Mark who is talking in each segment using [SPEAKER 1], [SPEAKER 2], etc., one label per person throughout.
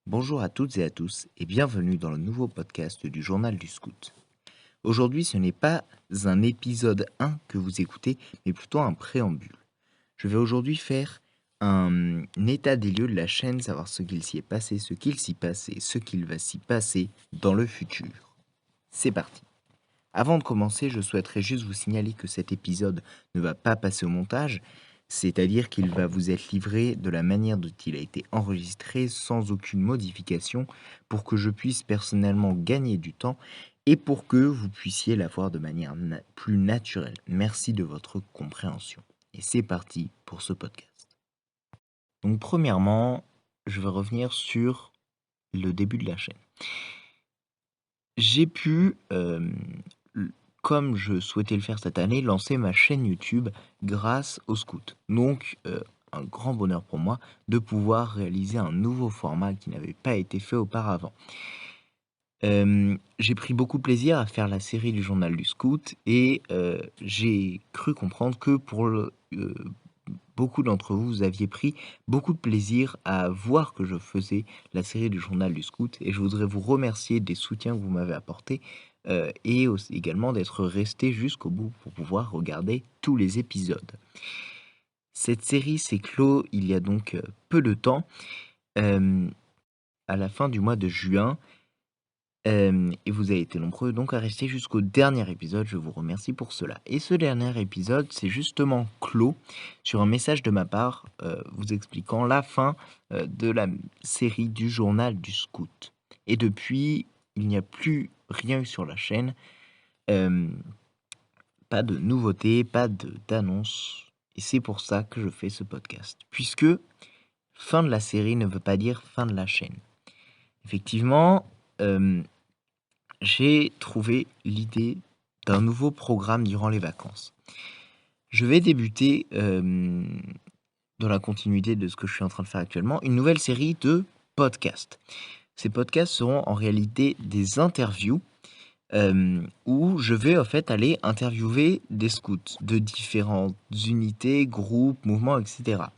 [SPEAKER 1] Bonjour à toutes et à tous et bienvenue dans le nouveau podcast du Journal du Scout. Aujourd'hui, ce n'est pas un épisode 1 que vous écoutez, mais plutôt un préambule. Je vais aujourd'hui faire un état des lieux de la chaîne, savoir ce qu'il s'y est passé, ce qu'il s'y passe et ce qu'il va s'y passer dans le futur. C'est parti. Avant de commencer, je souhaiterais juste vous signaler que cet épisode ne va pas passer au montage, c'est-à-dire qu'il va vous être livré de la manière dont il a été enregistré sans aucune modification pour que je puisse personnellement gagner du temps et pour que vous puissiez l'avoir de manière plus naturelle. Merci de votre compréhension. Et c'est parti pour ce podcast. Donc premièrement, je vais revenir sur le début de la chaîne. J'ai pu, l comme je souhaitais le faire cette année, lancer ma chaîne YouTube grâce aux scouts. Donc, un grand bonheur pour moi de pouvoir réaliser un nouveau format qui n'avait pas été fait auparavant. J'ai pris beaucoup de plaisir à faire la série du Journal du Scout et j'ai cru comprendre que beaucoup d'entre vous, vous aviez pris beaucoup de plaisir à voir que je faisais la série du Journal du Scout et je voudrais vous remercier des soutiens que vous m'avez apportés, et aussi également d'être restés jusqu'au bout pour pouvoir regarder tous les épisodes. Cette série s'est clos il y a donc, peu de temps, hem, à la fin du mois de juin. Et vous avez été nombreux donc à rester jusqu'au dernier épisode, je vous remercie pour cela. Et ce dernier épisode, c'est justement clos sur un message de ma part, vous expliquant la fin, de la série du Journal du Scout. Et depuis, il n'y a plus rien eu sur la chaîne, hem, pas de nouveautés, pas d'annonces et c'est pour ça que je fais ce podcast. Puisque fin de la série ne veut pas dire fin de la chaîne. Effectivement, j'ai trouvé l'idée d'un nouveau programme durant les vacances. Je vais débuter, dans la continuité de ce que je suis en train de faire actuellement, une nouvelle série de podcasts. Ces podcasts seront en réalité des interviews, où je vais en fait aller interviewer des scouts de différentes unités, groupes, mouvements, et cetera.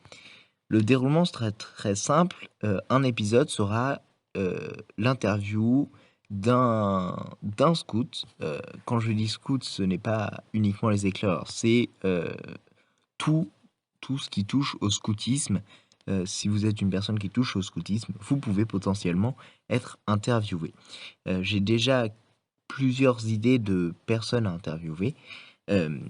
[SPEAKER 1] Le déroulement sera très simple, un épisode sera, l'interview d'un scout. Quand je dis scout, ce n'est pas uniquement les éclaireurs, c'est, tout tout ce qui touche au scoutisme. Si vous êtes une personne qui touche au scoutisme, vous pouvez potentiellement être interviewé. J'ai déjà plusieurs idées de personnes à interviewer, hem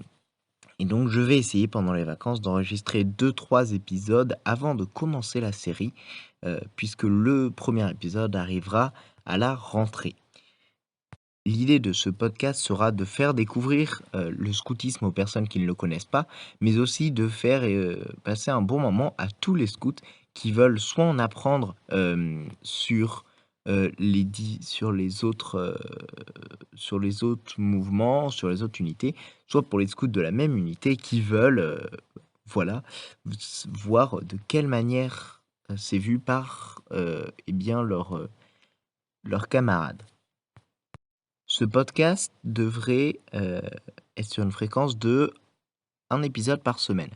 [SPEAKER 1] et donc je vais essayer pendant les vacances d'enregistrer 2-3 épisodes avant de commencer la série, puisque le premier épisode arrivera à la rentrée. L'idée de ce podcast sera de faire découvrir, le scoutisme aux personnes qui ne le connaissent pas, mais aussi de faire, passer un bon moment à tous les scouts qui veulent soit en apprendre, sur les autres mouvements, sur les autres unités, soit pour les scouts de la même unité qui veulent, voilà, voir de quelle manière, c'est vu par, et bien leurs camarades. Ce podcast devrait, être sur une fréquence de un épisode par semaine.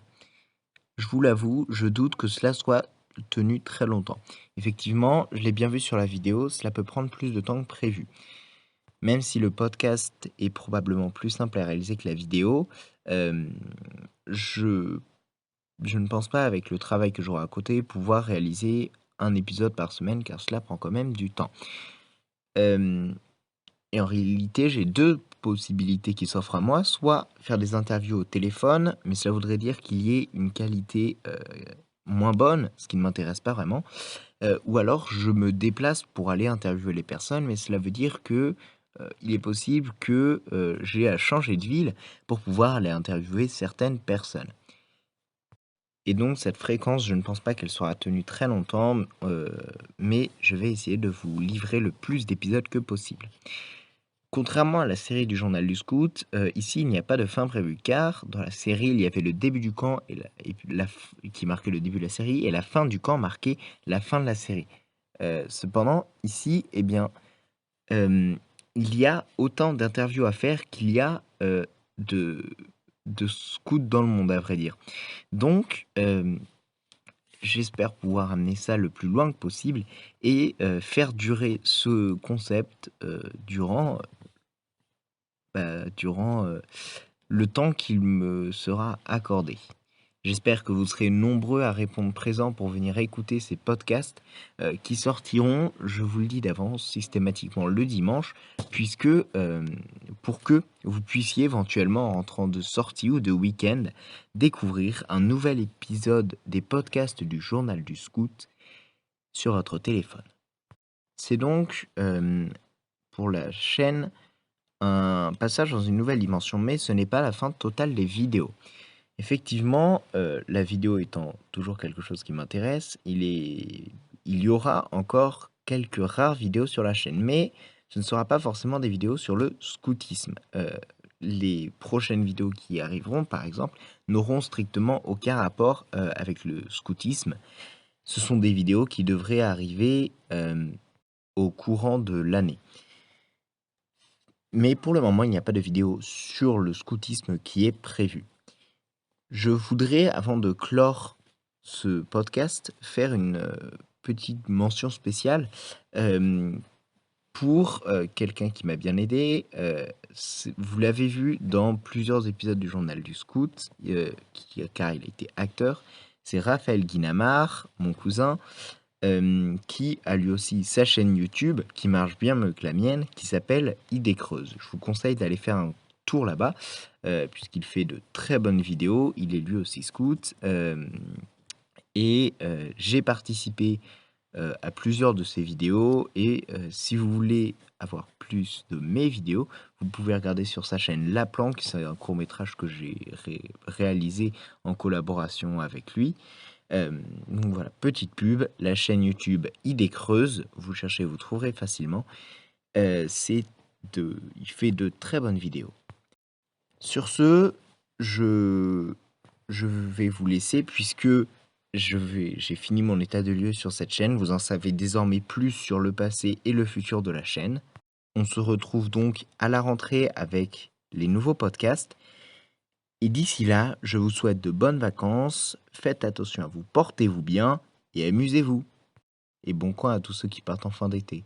[SPEAKER 1] Je vous l'avoue, je doute que cela soit tenu très longtemps. Effectivement, je l'ai bien vu sur la vidéo, cela peut prendre plus de temps que prévu. Même si le podcast est probablement plus simple à réaliser que la vidéo, hem, je je ne pense pas, avec le travail que j'aurai à côté, pouvoir réaliser un épisode par semaine car cela prend quand même du temps. Hem Et en réalité, j'ai 2 possibilités qui s'offrent à moi, soit faire des interviews au téléphone, mais cela voudrait dire qu'il y ait une qualité, moins bonne, ce qui ne m'intéresse pas vraiment, ou alors je me déplace pour aller interviewer les personnes, mais cela veut dire que, il est possible que, j'ai à changer de ville pour pouvoir aller interviewer certaines personnes. Et donc cette fréquence, je ne pense pas qu'elle sera tenue très longtemps, mais je vais essayer de vous livrer le plus d'épisodes que possible. Contrairement à la série du Journal du Scout, ici il n'y a pas de fin prévue car dans la série, il y avait le début du camp et puis la f qui marquait le début de la série et la fin du camp marquait la fin de la série. Cependant ici, eh bien, hem, il y a autant d'interviews à faire qu'il y a, de scouts dans le monde, à vrai dire. Donc, j'espère pouvoir amener ça le plus loin que possible et faire durer ce concept, durant le temps qu'il me sera accordé. J'espère que vous serez nombreux à répondre présent pour venir écouter ces podcasts qui sortiront, je vous le dis d'avance, systématiquement le dimanche, puisque pour que vous puissiez éventuellement, en rentrant de sortie ou de week-end, découvrir un nouvel épisode des podcasts du Journal du Scout sur votre téléphone. C'est donc pour la chaîne un passage dans une nouvelle dimension, mais ce n'est pas la fin totale des vidéos. Effectivement, la vidéo étant toujours quelque chose qui m'intéresse, il y aura encore quelques rares vidéos sur la chaîne, mais ce ne sera pas forcément des vidéos sur le scoutisme. Les prochaines vidéos qui arriveront, par exemple, n'auront strictement aucun rapport, avec le scoutisme. Ce sont des vidéos qui devraient arriver, au courant de l'année. Mais pour le moment, il n'y a pas de vidéo sur le scoutisme qui est prévue. Je voudrais, avant de clore ce podcast, faire une petite mention spéciale pour quelqu'un qui m'a bien aidé. Vous l'avez vu dans plusieurs épisodes du Journal du Scout, car il a été acteur. C'est Raphaël Guinamard, mon cousin, qui a lui aussi sa chaîne YouTube, qui marche bien mieux que la mienne, qui s'appelle Idées Creuses. Je vous conseille d'aller faire un tour là-bas, puisqu'il fait de très bonnes vidéos. Il est lui aussi scout. Et j'ai participé à plusieurs de ses vidéos. Et si vous voulez avoir plus de mes vidéos, vous pouvez regarder sur sa chaîne La Planque. C'est un court-métrage que j'ai réalisé en collaboration avec lui. Donc voilà, petite pub, la chaîne YouTube Idées Creuses, vous cherchez, vous trouverez facilement. Il fait de très bonnes vidéos. Sur ce, je vais vous laisser puisque j'ai fini mon état de lieu sur cette chaîne. Vous en savez désormais plus sur le passé et le futur de la chaîne. On se retrouve donc à la rentrée avec les nouveaux podcasts. Et d'ici là, je vous souhaite de bonnes vacances, faites attention à vous, portez-vous bien et amusez-vous. Et bon coin à tous ceux qui partent en fin d'été.